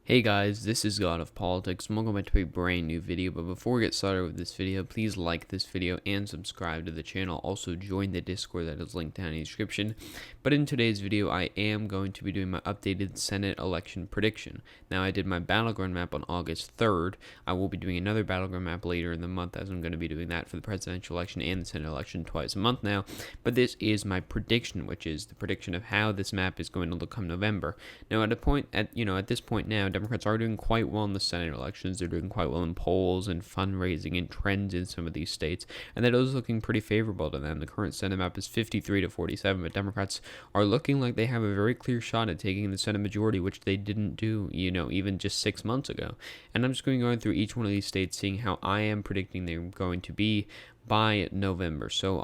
Hey guys, this is God of Politics, and welcome back to a brand new video. But before we get started with this video, please like this video and subscribe to the channel. Also join the Discord that is linked down in the description. But in today's video, I am going to be doing my updated Senate election prediction. Now, I did my battleground map on August 3rd. I will be doing another battleground map later in the month, as I'm going to be doing that for the presidential election and the Senate election twice a month now. But this is my prediction, which is the prediction of how this map is going to look come November. Now, at this point now, Democrats are doing quite well in the Senate elections. They're doing quite well in polls and fundraising and trends in some of these states, and that is looking pretty favorable to them. The current Senate map is 53 to 47, but Democrats are looking like they have a very clear shot at taking the Senate majority, which they didn't do, even just 6 months ago. And I'm just going to go through each one of these states, seeing how I am predicting they're going to be by November. So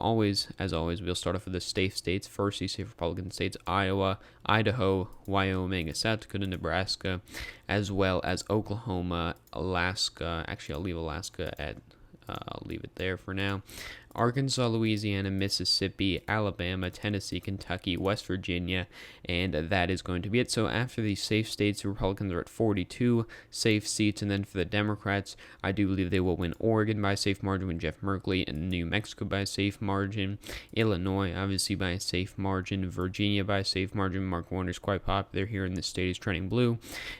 as always, we'll start off with the safe states. First, these safe Republican states: Iowa, Idaho, Wyoming, South Dakota, Nebraska, as well as Oklahoma, Alaska. Actually, I'll leave Alaska at, I'll leave it there for now. Arkansas, Louisiana, Mississippi, Alabama, Tennessee, Kentucky, West Virginia, and that is going to be it. So after these safe states, the Republicans are at 42 safe seats, and then for the Democrats, I do believe they will win Oregon by a safe margin with Jeff Merkley, and New Mexico by a safe margin, Illinois obviously by a safe margin, Virginia by a safe margin. Mark Warner's quite popular here in this state, is trending blue,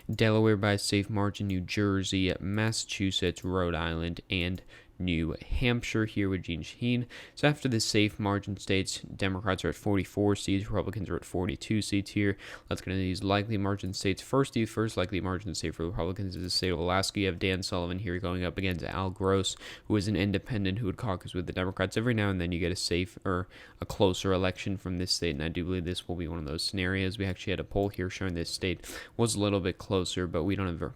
Delaware by a safe margin, New Jersey, Massachusetts, Rhode Island, and New Hampshire here with Gene Shaheen. So after the safe margin states, Democrats are at 44 seats, Republicans are at 42 seats here. Let's get into these likely margin states. The first likely margin state for Republicans is the state of Alaska. You have Dan Sullivan here going up against Al Gross, who is an independent who would caucus with the Democrats. Every now and then you get a safe or a closer election from this state, and I do believe this will be one of those scenarios. We actually had a poll here showing this state was a little bit closer, but we don't have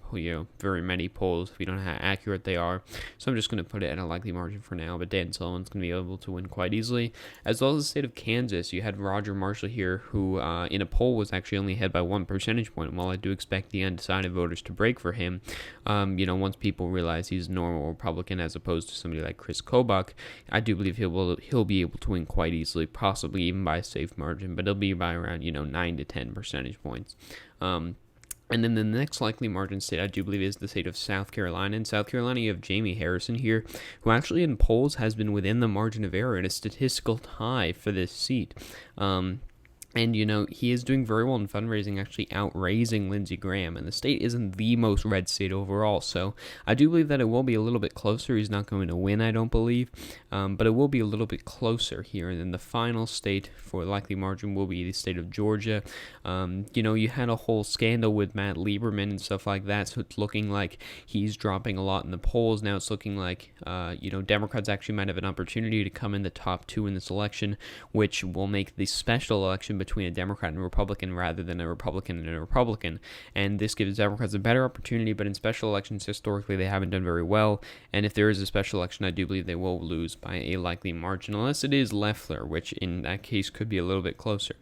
very many polls. We don't know how accurate they are, so I'm just going to put it at a likely margin for now, but Dan Sullivan's going to be able to win quite easily. As well as the state of Kansas, you had Roger Marshall here, who in a poll was actually only ahead by 1 percentage point. While I do expect the undecided voters to break for him, once people realize he's a normal Republican as opposed to somebody like Chris Kobach, I do believe he'll be able to win quite easily, possibly even by a safe margin, but it'll be by around 9 to 10 percentage points. And then the next likely margin state, I do believe, is the state of South Carolina. In South Carolina, you have Jamie Harrison here, who actually in polls has been within the margin of error in a statistical tie for this seat. And, he is doing very well in fundraising, actually outraising Lindsey Graham. And the state isn't the most red state overall. So I do believe that it will be a little bit closer. He's not going to win, I don't believe. But it will be a little bit closer here. And then the final state for likely margin will be the state of Georgia. You had a whole scandal with Matt Lieberman and stuff like that. So it's looking like he's dropping a lot in the polls. Now it's looking like, Democrats actually might have an opportunity to come in the top 2 in this election, which will make the special election between a Democrat and a Republican rather than a Republican and a Republican. And this gives Democrats a better opportunity, but in special elections, historically, they haven't done very well. And if there is a special election, I do believe they will lose by a likely margin, unless it is Loeffler, which in that case could be a little bit closer.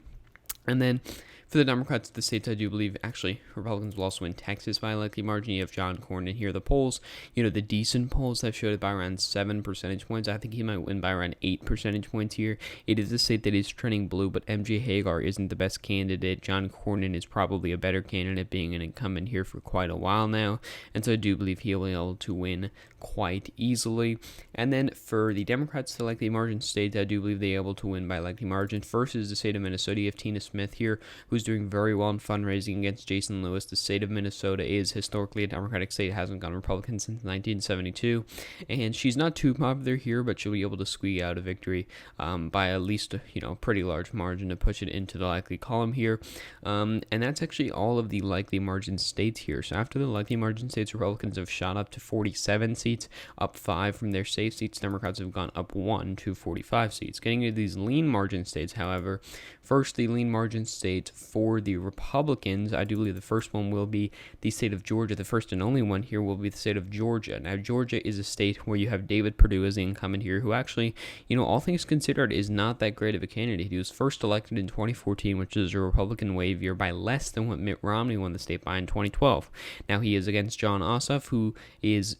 And then for the Democrats, the states I do believe, actually, Republicans will also win Texas by a likely margin. You have John Cornyn here. The polls, the decent polls have showed it by around 7 percentage points. I think he might win by around 8 percentage points here. It is a state that is trending blue, but MJ Hagar isn't the best candidate. John Cornyn is probably a better candidate, being an incumbent here for quite a while now. And so I do believe he'll be able to win quite easily. And then for the Democrats, the likely margin states, I do believe they're able to win by likely margin. First is the state of Minnesota. You have Tina Smith here, who's doing very well in fundraising against Jason Lewis. The state of Minnesota is historically a Democratic state, hasn't gone Republican since 1972, and she's not too popular here, but she'll be able to squeak out a victory by at least a pretty large margin to push it into the likely column here. And that's actually all of the likely margin states here. So after the likely margin states, Republicans have shot up to 47 seats, up 5 from their safe seats. Democrats have gone up 1 to 45 seats. Getting into these lean margin states, however, first the lean margin state for the Republicans, I do believe the first one will be the state of Georgia. The first and only one here will be the state of Georgia. Now, Georgia is a state where you have David Perdue as the incumbent here, who actually, all things considered, is not that great of a candidate. He was first elected in 2014, which is a Republican wave year, by less than what Mitt Romney won the state by in 2012. Now, he is against Jon Ossoff, who is,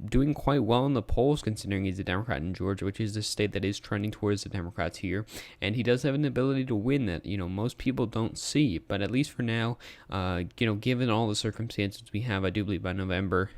doing quite well in the polls, considering he's a Democrat in Georgia, which is a state that is trending towards the Democrats here. And he does have an ability to win that, most people don't see. But at least for now, given all the circumstances we have, I do believe by November,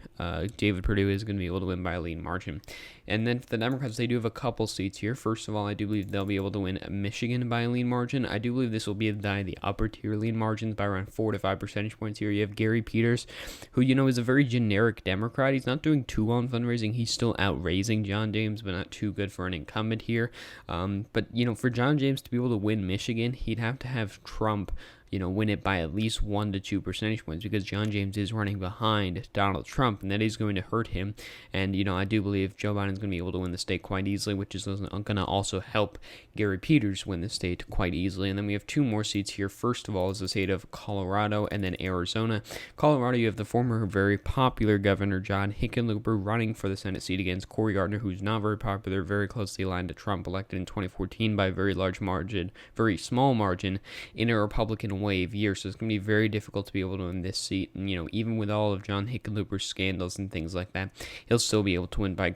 David Perdue is going to be able to win by a lean margin. And then for the Democrats, they do have a couple seats here. First of all, I do believe they'll be able to win Michigan by a lean margin. I do believe this will be the upper tier lean margins by around 4 to 5 percentage points here. You have Gary Peters, who, is a very generic Democrat. He's not doing too well in fundraising. He's still outraising John James, but not too good for an incumbent here. But for John James to be able to win Michigan, he'd have to have Trump win it by at least 1 to 2 percentage points, because John James is running behind Donald Trump, and that is going to hurt him. And, I do believe Joe Biden's going to be able to win the state quite easily, which is going to also help Gary Peters win the state quite easily. And then we have 2 more seats here. First of all is the state of Colorado and then Arizona. Colorado, you have the former very popular Governor John Hickenlooper running for the Senate seat against Cory Gardner, who's not very popular, very closely aligned to Trump, elected in 2014 by a very large margin, very small margin, in a Republican wave year. So it's going to be very difficult to be able to win this seat. And, even with all of John Hickenlooper's scandals and things like that, he'll still be able to win by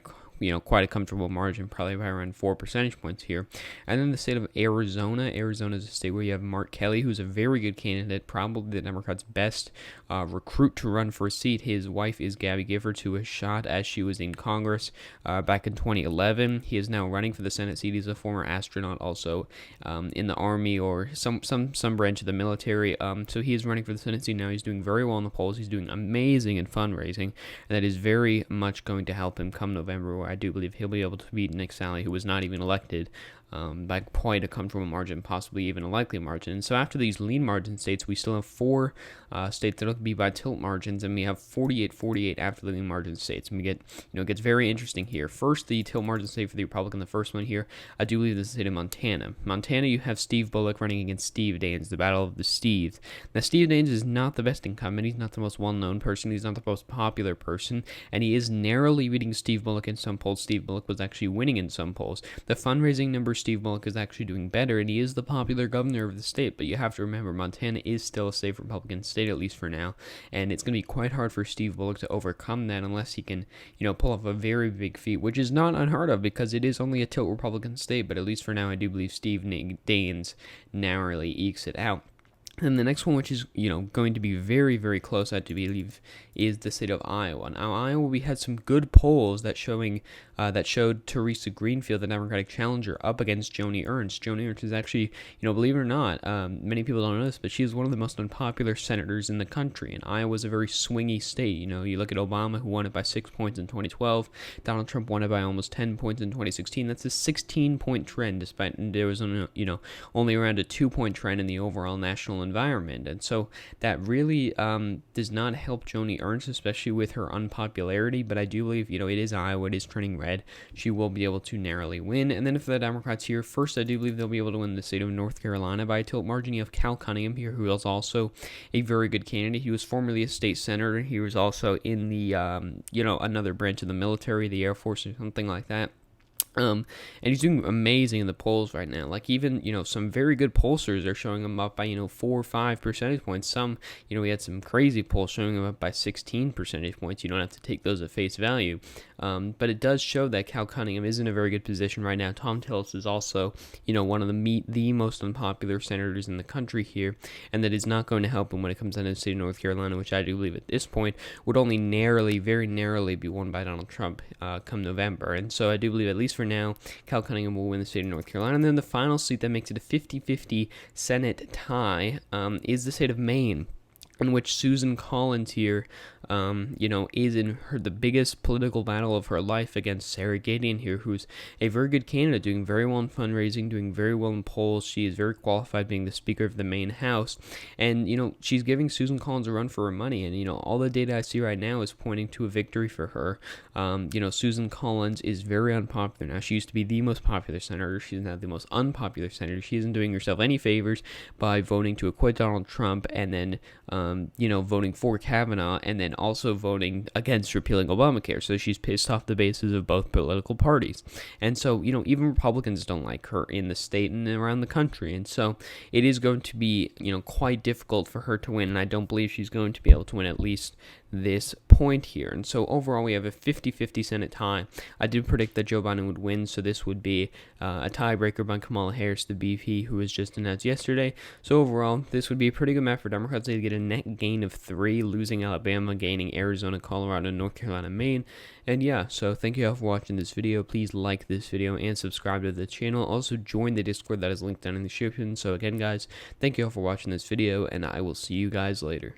quite a comfortable margin, probably by around 4 percentage points here. And then the state of Arizona. Arizona is a state where you have Mark Kelly, who's a very good candidate, probably the Democrats' best recruit to run for a seat. His wife is Gabby Giffords, who was shot as she was in Congress back in 2011. He is now running for the Senate seat. He's a former astronaut, also in the Army or some branch of the military. So he is running for the Senate seat now. He's doing very well in the polls. He's doing amazing in fundraising, and that is very much going to help him come November, where I do believe he'll be able to beat Nick Sally, who was not even elected, by quite a comfortable margin, possibly even a likely margin. And so after these lean margin states, we still have 4 states that will be by tilt margins, and we have 48-48 after the lean margin states. And we get, it gets very interesting here. First, the tilt margin state for the Republican, the first one here, I do believe this is the state of Montana. Montana, you have Steve Bullock running against Steve Daines, the battle of the Steves. Now, Steve Daines is not the best incumbent. He's not the most well-known person. He's not the most popular person, and he is narrowly beating Steve Bullock in some polls. Steve Bullock was actually winning in some polls. The fundraising numbers, Steve Bullock is actually doing better, and he is the popular governor of the state. But you have to remember, Montana is still a safe Republican state, at least for now, and it's going to be quite hard for Steve Bullock to overcome that unless he can, pull off a very big feat, which is not unheard of because it is only a tilt Republican state. But at least for now, I do believe Steve Daines narrowly ekes it out. And the next one, which is, going to be very, very close, I do believe, is the state of Iowa. Now, Iowa, we had some good polls that showed Teresa Greenfield, the Democratic challenger, up against Joni Ernst. Joni Ernst is actually, believe it or not, many people don't know this, but she is one of the most unpopular senators in the country. And Iowa is a very swingy state. You look at Obama, who won it by 6 points in 2012. Donald Trump won it by almost 10 points in 2016. That's a 16-point trend, despite there was, only around a 2-point trend in the overall national environment. And so that really does not help Joni Ernst, especially with her unpopularity. But I do believe, it is Iowa, it is turning red. She will be able to narrowly win. And then for the Democrats here, first, I do believe they'll be able to win the state of North Carolina by a tilt margin. You have Cal Cunningham here, who is also a very good candidate. He was formerly a state senator. He was also in the, another branch of the military, the Air Force or something like that. And he's doing amazing in the polls right now. Like, even, some very good pollsters are showing him up by, 4 or 5 percentage points. Some, we had some crazy polls showing him up by 16 percentage points. You don't have to take those at face value. But it does show that Cal Cunningham is in a very good position right now. Tom Tillis is also, one of the most unpopular senators in the country here, and that is not going to help him when it comes down to the state of North Carolina, which I do believe at this point would only very narrowly be won by Donald Trump come November. And so I do believe, at least for now, Cal Cunningham will win the state of North Carolina. And then the final seat that makes it a 50-50 Senate tie is the state of Maine, in which Susan Collins here, is in the biggest political battle of her life against Sarah Gideon here, who's a very good candidate, doing very well in fundraising, doing very well in polls. She is very qualified, being the Speaker of the Maine House, and, she's giving Susan Collins a run for her money, and, all the data I see right now is pointing to a victory for her. Susan Collins is very unpopular now. She used to be the most popular senator. She's now the most unpopular senator. She isn't doing herself any favors by voting to acquit Donald Trump, and then, voting for Kavanaugh, and then also voting against repealing Obamacare. So she's pissed off the bases of both political parties. And so, even Republicans don't like her in the state and around the country. And so it is going to be, quite difficult for her to win. And I don't believe she's going to be able to win at least this point here. And so overall, we have a 50-50 Senate tie. I did predict that Joe Biden would win, so this would be a tiebreaker by Kamala Harris, the VP, who was just announced yesterday. So overall, this would be a pretty good map for Democrats. They'd get a net gain of 3, losing Alabama, gaining Arizona, Colorado, North Carolina, Maine. And yeah, so thank you all for watching this video. Please like this video and subscribe to the channel. Also join the Discord that is linked down in the description. So again, guys, thank you all for watching this video, and I will see you guys later.